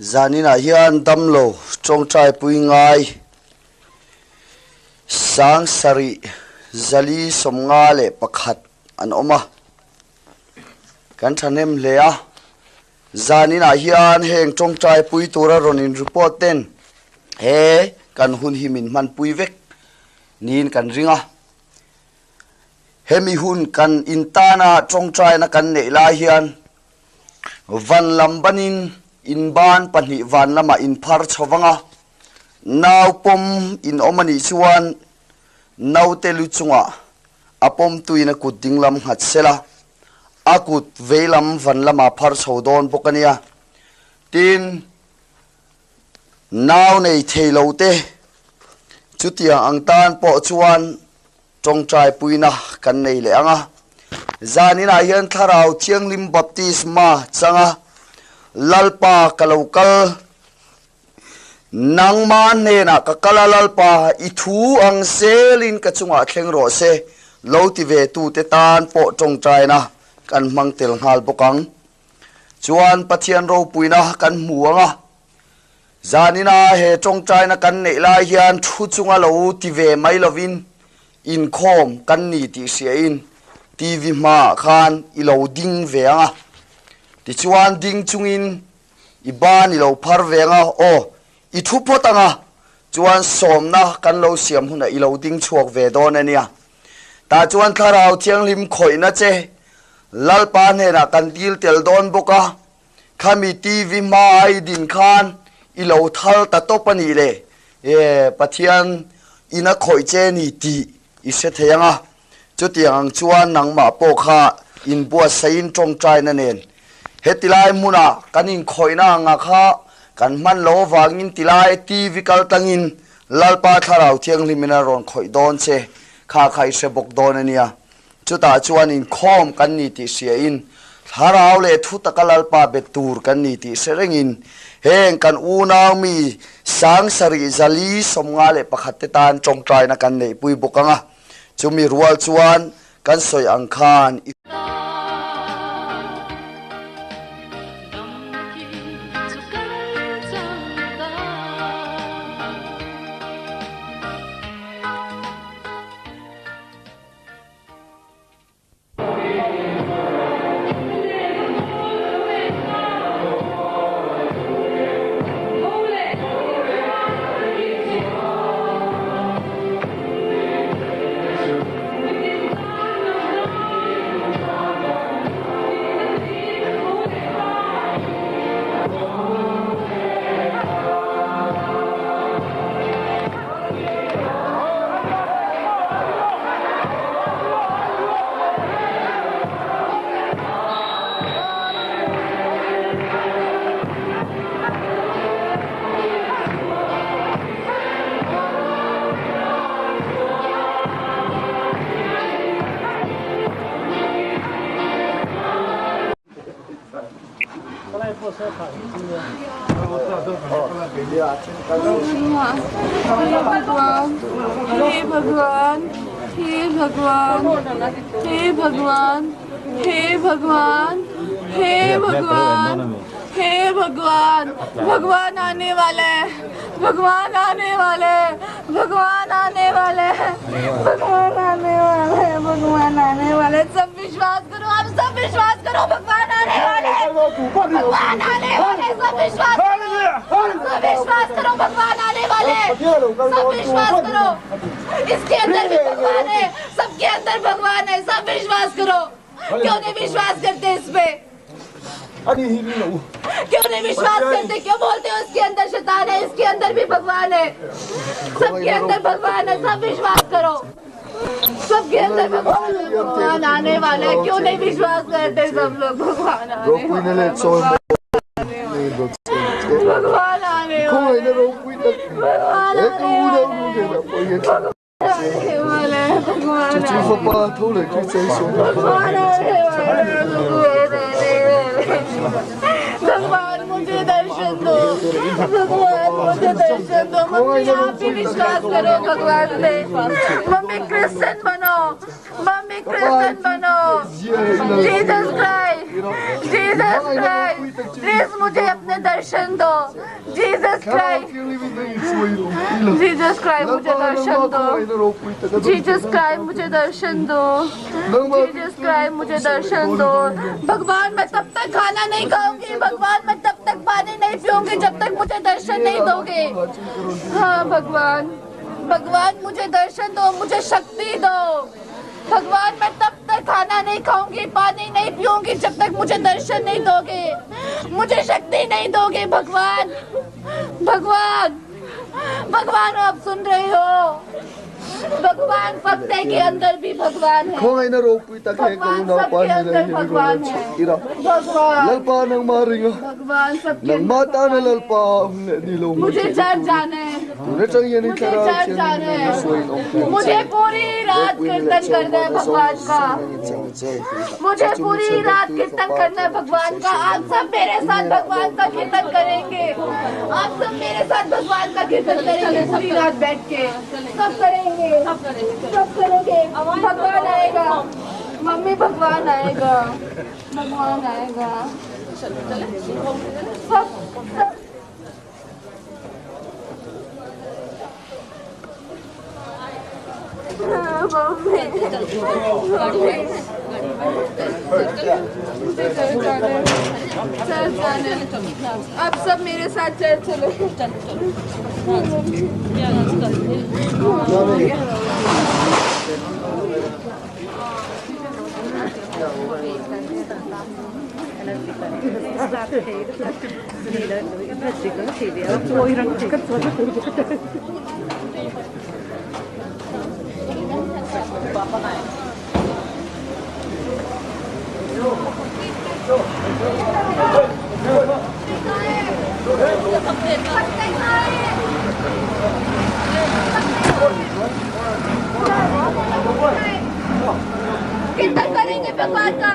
zanina hian damlo chongtrai pui ngai sang sari zali somnga le pakhat an oma kan thanem hlea zanina hian heng chongtrai pui tura ronin report ten he kan hun himin man pui vek nin kan ringa hemi hun kan intana chongtrai na kan nei la hian van lambanin in ban pani van lama in phar chawanga naw pom in omani chuan naw te lu chunga apom tuina kuding lam hat sela akut veilam van lama phar chhodon pokania tin naw nei theilote chutia angtan po chuan chongtrai puina kan nei le anga zanina hian tharau thianglim baptisma changa lalpa kalokal nangman nena kakala lalpa ithu ang selin kachunga thlengro se loti ve tu te tan po chongtrai na kan mangtel ngal bokang chuan pathian ro puina kan muanga zanina he chongtrai na kan nei lai hian thu chunga lo ti ve mai lovin in khom kan ni ti sia in tv ma khan i lo ding ve anga ti chuan ding chungin iban i lo phar venga o i thu potanga chuan somna kan lo siam huna i lo ding chuak ve don ania ta chuan tharau thianglim khoina che lalpa ne na kan dil tel don boka khami tv ma ai din khan i lo thal ta topani le e pathian ina khoi che ni ti i se theyanga chutiang chuan nangma po kha in bua sain chongtrai na nen hetilai muna kanin khoina nga kha kan man lo wangin tilai tv kal tangin lalpa tharau thiang limina ron khoi don che kha khai se bok don ania chuta chuan in khom kan ni ti sia in tharau le thu takalalpa betur kan ni ti serengin heng kan unaw mi sang sari zali somnga le pakhatte tan chongtrai na kan nei pui bokanga chumi rual chuan kan soi angkhan भगवान हे भगवान हे भगवान हे भगवान हे भगवान हे भगवान भगवान आने वाले भगवान आने वाले भगवान आने वाले भगवान आने वाले भगवान आने वाले सब विश्वास करो आप सब विश्वास करो भगवान आने वाले भगवान आने वाले सब विश्वास करो भगवान आने वाले सब विश्वास करो इसके अंदर भी भगवान है सबके अंदर भगवान है सब विश्वास करो क्यों नहीं विश्वास करते इस पे क्यों नहीं विश्वास करते क्यों बोलते हो इसके अंदर शैतान है इसके अंदर भी भगवान है सबके अंदर भगवान है सब विश्वास करो सबके अंदर भगवान आने वाले क्यों नहीं विश्वास करते सब लोग भगवान आने भगवान मुझे दर्शन दो भगवान मुझे दर्शन दो मम्मी आप भी विश्वास करो भगवान पे मम्मी क्रिश्चियन बनो जीसस क्राइस्ट प्लीज मुझे अपने दर्शन दर्शन दो। जीसस क्राइस्ट, जीसस क्राइस्ट मुझे दर्शन दो। जीसस क्राइस्ट मुझे दर्शन दो। जीसस क्राइस्ट मुझे दर्शन दो। भगवान मैं तब तक खाना नहीं खाऊंगी, भगवान मैं तब तक पानी नहीं पीऊंगी जब तक मुझे दर्शन नहीं दोगे। हाँ भगवान, भगवान मुझे दर्शन दो, मुझे शक्ति दो। भगवान मैं तब तक खाना नहीं खाऊंगी, पानी नहीं पीऊंगी जब तक मुझे दर्शन नहीं दोगे, मुझे शक्ति नहीं दोगे। भगवान, भगवान, भगवान आप सुन रहे हो? भगवान पत्ते के अंदर भी भगवान है। भगवान सबके अंदर भगवान है। भगवान, भगवान सबके अंदर। मुझे चर्च जाना है, मुझे चर्च जाना है। मुझे पूरी रात कीर्तन करना है भगवान का। मुझे पूरी रात कीर्तन करना है भगवान का। आप सब मेरे साथ भगवान का कीर्तन करेंगे। आप सब मेरे साथ भगवान का कीर्तन करेंगे पूरी रात बैठ के। सब करेंगे, सब करेंगे। भगवान आएगा मम्मी, भगवान आएगा, भगवान आएगा। सब चर्च जाने, आप सब मेरे साथ चर्च चलो। कीर्तन करेंगे भगवान का।